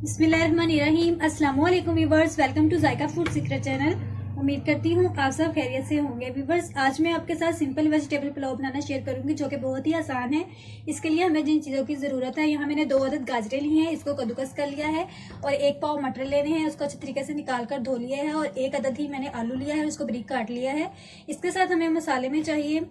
बिस्मिल्लाहिर्रहमानिर्रहीम। अस्सलाम वालेकुम viewers, welcome to Zaika food secret channel. उम्मीद करती हूँ आप सब खैरियत से होंगे। व्यूअर्स, आज मैं आपके साथ सिंपल वेजिटेबल पुलाव बनाना शेयर करूंगी जो कि बहुत ही आसान है। इसके लिए हमें जिन चीज़ों की ज़रूरत है, यहाँ मैंने 2 अदद गाजरें ली हैं, इसको कद्दूकस कर लिया है, और 1 पाव मटर लेने हैं, उसको अच्छे तरीके से निकाल कर धो लिया है, और 1 अदद ही मैंने आलू लिया है, उसको बारीक काट लिया है। इसके साथ हमें मसाले में चाहिए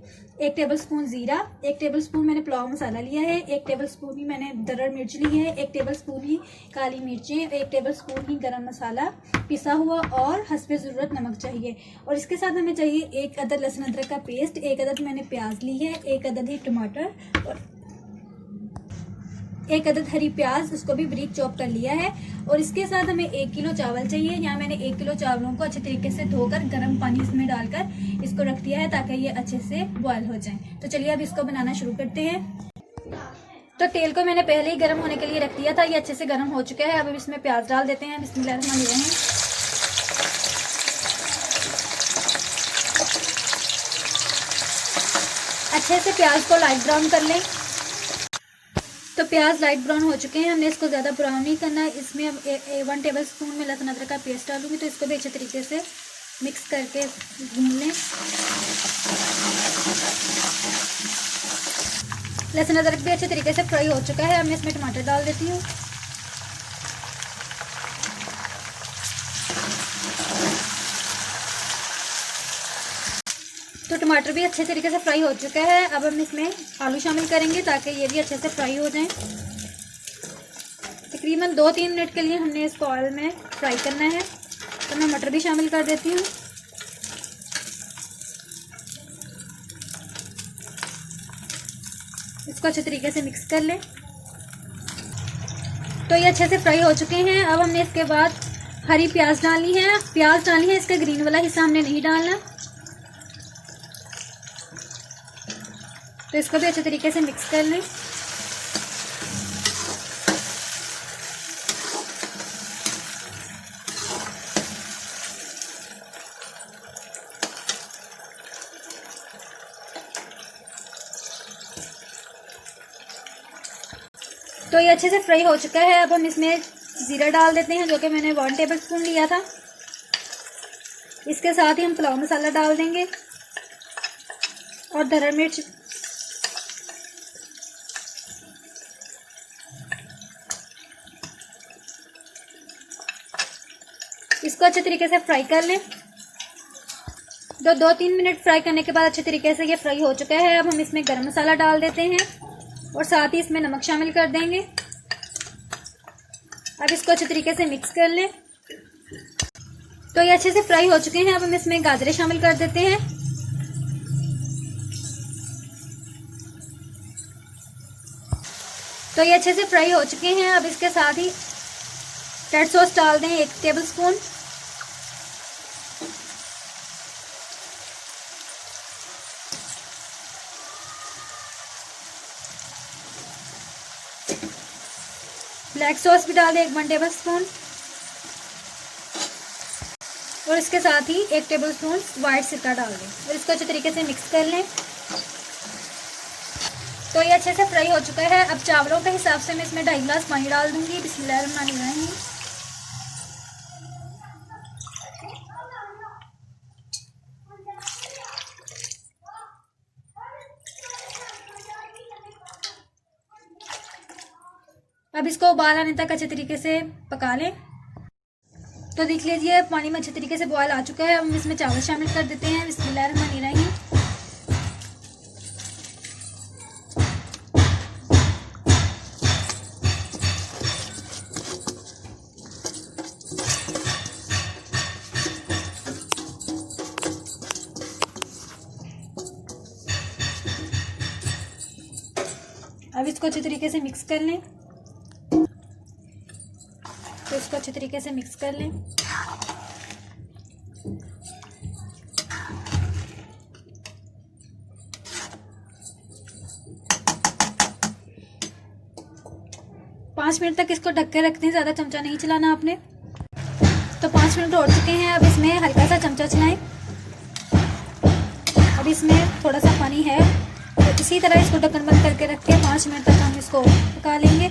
1 टेबल स्पून जीरा, 1 टेबल स्पून मैंने पुलाव मसाला लिया है, 1 टेबल स्पून ही मैंने दरड़ मिर्च ली है, 1 टेबल स्पून ही काली मिर्चें, 1 टेबल स्पून ही गरम मसाला पिसा हुआ, और हस्बे ज़रूरत नमक चाहिए। और इसके साथ हमें चाहिए 1 अदद लहसुन अदरक का पेस्ट, 1 अदद मैंने प्याज ली है, 1 अदद ही टमाटर, और 1 अदद हरी प्याज, उसको भी बारीक चॉप कर लिया है। और इसके साथ हमें 1 किलो चावल चाहिए। यहाँ मैंने 1 किलो चावलों को अच्छे तरीके से धोकर गर्म पानी इसमें डालकर इसको रख दिया है ताकि ये अच्छे से बॉयल हो जाए। तो चलिए अब इसको बनाना शुरू करते हैं। तो तेल को मैंने पहले ही गर्म होने के लिए रख दिया था, ये अच्छे से गर्म हो चुका है। अब इसमें प्याज डाल देते हैं। बिस्मिल्लाहिर्रहमानिर्रहीम। अच्छे से प्याज को लाइट ब्राउन कर लें। तो प्याज लाइट ब्राउन हो चुके हैं, हमने इसको ज़्यादा ब्राउन नहीं करना है। इसमें अब 1 टेबल स्पून में लहसुन अदरक का पेस्ट डालूंगी, तो इसको भी अच्छे तरीके से मिक्स करके भून लें। लहसुन अदरक भी अच्छे तरीके से फ्राई हो चुका है। अब मैं इसमें टमाटर डाल देती हूँ। तो टमाटर भी अच्छे तरीके से फ्राई हो चुका है। अब हम इसमें आलू शामिल करेंगे ताकि ये भी अच्छे से फ्राई हो जाएं। तकरीबन 2-3 मिनट के लिए हमने इसको ऑयल में फ्राई करना है। तो मैं मटर भी शामिल कर देती हूँ। इसको अच्छे तरीके से मिक्स कर लें। तो ये अच्छे से फ्राई हो चुके हैं। अब हमने इसके बाद हरी प्याज डालनी है। इसका ग्रीन वाला हिस्सा हमने नहीं डालना। तो इसको भी अच्छे तरीके से मिक्स कर लें। तो ये अच्छे से फ्राई हो चुका है। अब हम इसमें जीरा डाल देते हैं जो कि मैंने 1 टेबल स्पून लिया था। इसके साथ ही हम पुलाव मसाला डाल देंगे और दरड़ मिर्च। इसको अच्छे तरीके से फ्राई कर लें। 2-3 मिनट फ्राई करने के बाद अच्छे तरीके से ये फ्राई हो चुका है। अब हम इसमें गरम मसाला डाल देते हैं और साथ ही इसमें नमक शामिल कर देंगे। अब इसको अच्छे तरीके से मिक्स कर लें। तो ये अच्छे से फ्राई हो चुके हैं। अब हम इसमें गाजरें शामिल कर देते हैं। तो ये अच्छे से फ्राई हो चुके हैं। अब इसके साथ ही रेड सॉस डाल दें 1 टेबल स्पून। ब्लैक सॉस भी डाल दें 1 टेबल स्पून, और इसके साथ ही 1 टेबल स्पून व्हाइट सिरका डाल दें और इसको अच्छे तरीके से मिक्स कर लें। तो ये अच्छे से फ्राई हो चुका है। अब चावलों के हिसाब से मैं इसमें 2.5 गिलास पानी डाल दूंगी। बिस्मिल्लाहिर्रहमानिर्रहीम। अब इसको उबाल आने तक अच्छे तरीके से पका लें। तो देख लीजिए पानी में अच्छे तरीके से बॉयल आ चुका है। अब हम इसमें चावल शामिल कर देते हैं। बिस्मिल्लाहिर्रहमानिर्रहीम। अब इसको अच्छे तरीके से मिक्स कर लें। तो इसको अच्छे तरीके से मिक्स कर लें। पाँच मिनट तक इसको ढक के रखते हैं, ज़्यादा चमचा नहीं चलाना आपने। तो 5 मिनट हो चुके हैं। अब इसमें हल्का सा चमचा चलाएं। अब इसमें थोड़ा सा पानी है, तो इसी तरह इसको ढक्कन बंद करके रख के 5 मिनट तक हम इसको पका लेंगे।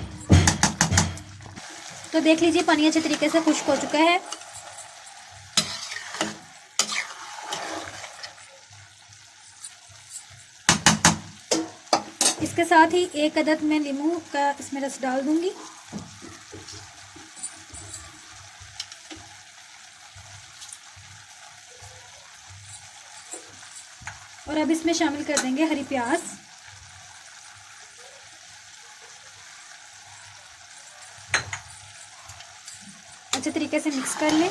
तो देख लीजिए पानी अच्छे तरीके से खुश्क हो चुका है। इसके साथ ही 1 अदद मैं नींबू का इसमें रस डाल दूंगी। और अब इसमें शामिल कर देंगे हरी प्याज। अच्छे तरीके से मिक्स कर लें।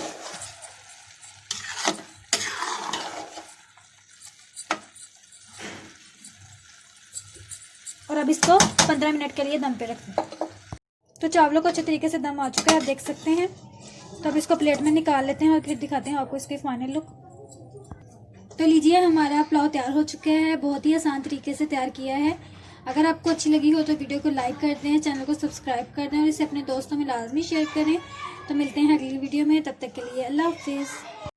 और अब इसको 15 मिनट के लिए दम पे रख दें। तो चावलों को अच्छे तरीके से दम आ चुका है, आप देख सकते हैं। तो अब इसको प्लेट में निकाल लेते हैं और फिर दिखाते हैं आपको इसकी फाइनल लुक। तो लीजिए हमारा पुलाव तैयार हो चुका है, बहुत ही आसान तरीके से तैयार किया है। अगर आपको अच्छी लगी हो तो वीडियो को लाइक कर दें, चैनल को सब्सक्राइब कर दें और इसे अपने दोस्तों में लाजमी शेयर करें। तो मिलते हैं अगली वीडियो में, तब तक के लिए अल्लाह हाफिज़।